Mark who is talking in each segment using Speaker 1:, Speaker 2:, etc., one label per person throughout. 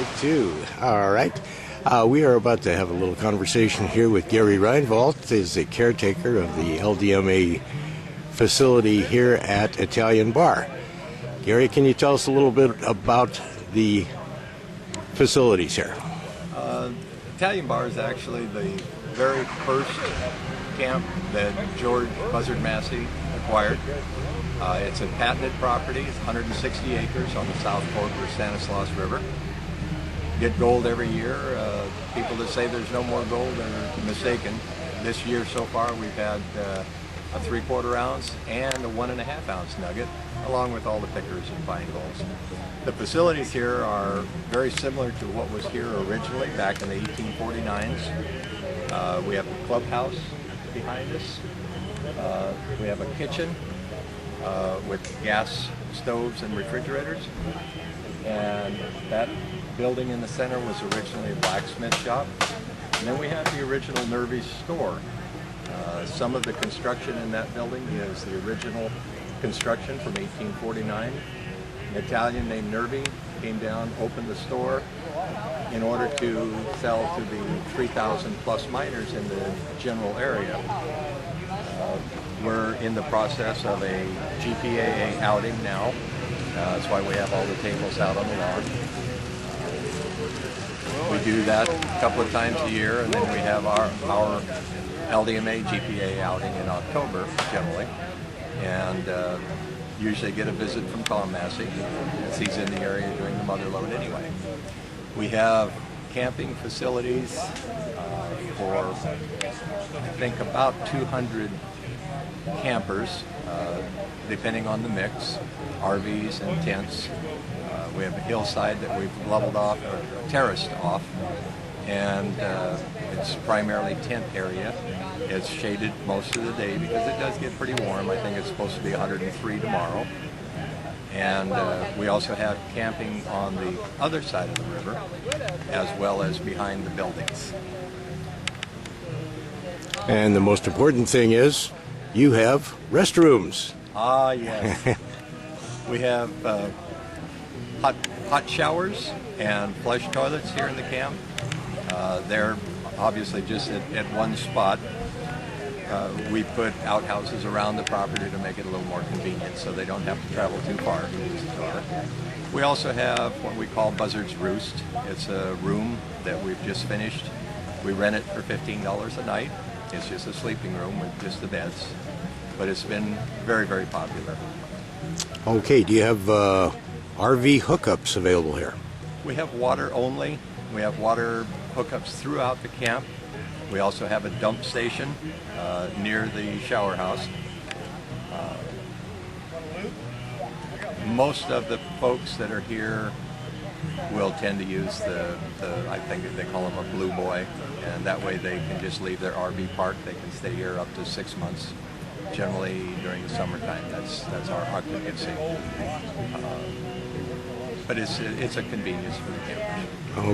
Speaker 1: Me too. All right. We are about to have a little conversation here with Gary Reinvald, is the caretaker of the Ldma facility here at Italian Bar. Gary, can you tell us a little bit about the facilities here?
Speaker 2: Italian Bar is actually the very first camp that George Buzzard Massey acquired. It's a patented property. It's 160 acres on the South Fork of the Stanislaus River. Get gold every year. People that say there's no more gold are mistaken. This year so far we've had a 3/4 ounce and a 1.5 ounce nugget, along with all the pickers and fine golds. The facilities here are very similar to what was here originally back in the 1849s. We have the clubhouse behind us. We have a kitchen with gas stoves and refrigerators. And that building in the center was originally a blacksmith shop. And then we have the original Nervy's store. Some of the construction in that building is the original construction from 1849. An Italian named Nervy came down, opened the store in order to sell to the 3,000 plus miners in the general area. We're in the process of a GPAA outing now. That's why we have all the tables out on the lawn. We do that a couple of times a year, and then we have our Ldma GPA outing in October, generally. And usually get a visit from Tom Massey, as he's in the area doing the mother load anyway. We have camping facilities for, I think, about 200 campers, depending on the mix, RVs and tents. We have a hillside that we've leveled off, or terraced off, and it's primarily tent area. It's shaded most of the day because it does get pretty warm. I think it's supposed to be 103 tomorrow. And we also have camping on the other side of the river, as well as behind the buildings.
Speaker 1: And the most important thing is, you have restrooms.
Speaker 2: Ah, yes. We have hot showers and flush toilets here in the camp. They're obviously just at one spot. We put outhouses around the property to make it a little more convenient so they don't have to travel too far to use the toilet. We also have what we call Buzzards Roost. It's a room that we've just finished. We rent it for $15 a night. It's just a sleeping room with just the beds. But it's been very, very popular.
Speaker 1: Okay, do you have RV hookups available here?
Speaker 2: We have water only. We have water hookups throughout the camp. We also have a dump station near the shower house. Most of the folks that are here will tend to use the I think they call them a blue boy, and that way they can just leave their RV parked. They can stay here up to 6 months. Generally during the summertime, that's our occupancy. But it's a convenience for the campers.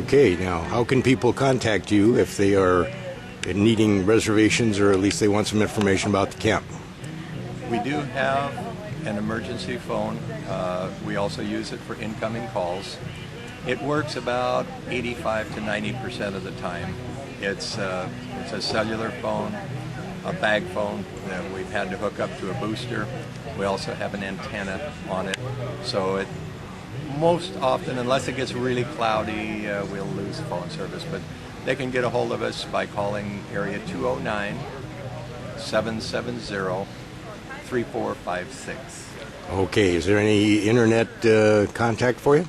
Speaker 1: Okay, now how can people contact you if they are needing reservations, or at least they want some information about the camp?
Speaker 2: We do have an emergency phone. We also use it for incoming calls. It works about 85 to 90% of the time. It's a cellular phone, a bag phone that we've had to hook up to a booster. We also have an antenna on it, so it most often, unless it gets really cloudy, we'll lose phone service, but they can get a hold of us by calling area 209-770-3456.
Speaker 1: Okay, is there any internet contact for you?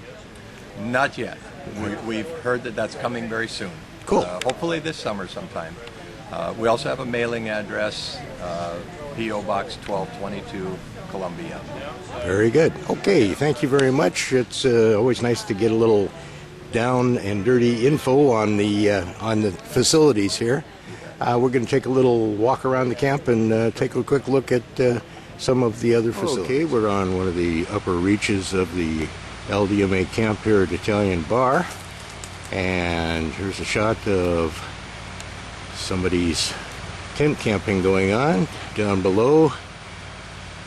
Speaker 2: Not yet. We've heard that that's coming very soon.
Speaker 1: Cool.
Speaker 2: Hopefully this summer sometime. We also have a mailing address, P.O. Box 1222, Columbia.
Speaker 1: Very good. Okay, thank you very much. It's always nice to get a little down and dirty info on the facilities here. We're going to take a little walk around the camp and take a quick look at some of the other facilities. Okay, we're on one of the upper reaches of the Ldma camp here at Italian Bar, and here's a shot of somebody's tent camping going on. Down below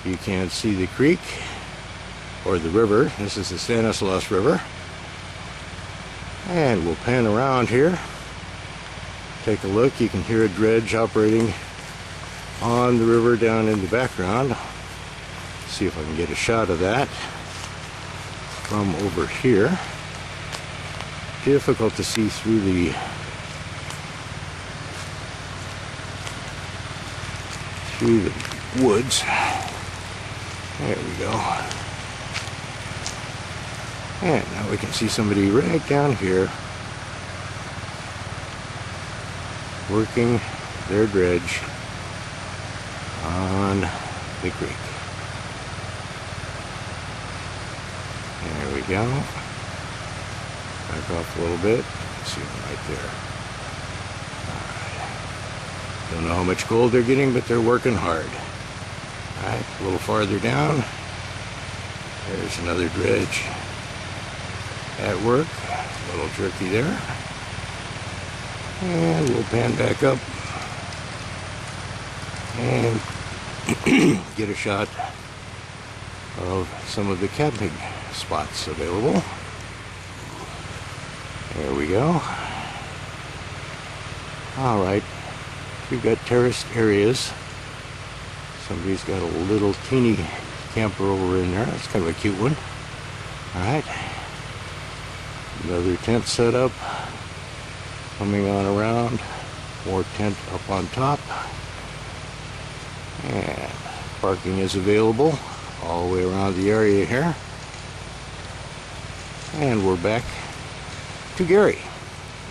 Speaker 1: you can't see the creek or the river. This is the Stanislaus River. And we'll pan around here. Take a look. You can hear a dredge operating on the river down in the background. See if I can get a shot of that from over here. Difficult to see through the woods. There we go. And now we can see somebody right down here working their dredge on the creek. There we go. Back off a little bit. See them right there. Alright. Don't know how much gold they're getting, but they're working hard. Alright, a little farther down. There's another dredge at work. A little jerky there. And we'll pan back up and get a shot of some of the camping spots available. There we go. Alright, we've got terraced areas. Somebody's got a little teeny camper over in there. That's kind of a cute one. Alright. Another tent set up. Coming on around. More tent up on top. And parking is available all the way around the area here. And we're back to Gary.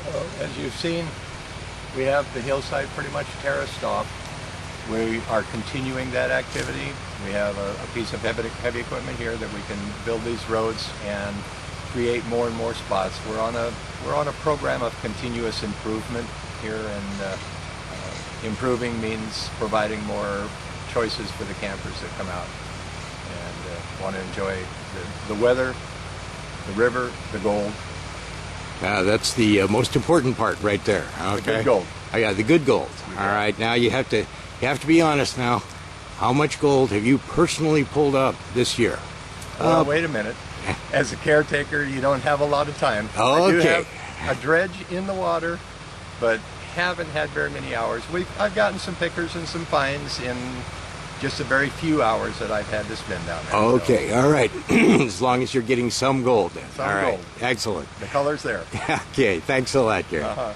Speaker 2: Well, as you've seen, we have the hillside pretty much terraced off. We are continuing that activity. We have a piece of heavy equipment here that we can build these roads and create more and more spots. We're on a program of continuous improvement here, and improving means providing more choices for the campers that come out and want to enjoy the weather, the river, the gold.
Speaker 1: That's the most important part right there. Okay.
Speaker 2: The good gold.
Speaker 1: Oh, yeah, the good gold. All right, now you have to be honest now. How much gold have you personally pulled up this year?
Speaker 2: Well, wait a minute. As a caretaker, you don't have a lot of time.
Speaker 1: Okay.
Speaker 2: I do have a dredge in the water, but haven't had very many hours. I've gotten some pickers and some finds in just the very few hours that I've had to spend down there.
Speaker 1: Okay,
Speaker 2: so.
Speaker 1: all right. As long as you're getting some gold then.
Speaker 2: Some
Speaker 1: all right,
Speaker 2: gold.
Speaker 1: excellent.
Speaker 2: The color's there.
Speaker 1: Okay, thanks a lot, Gary.
Speaker 2: Uh-huh.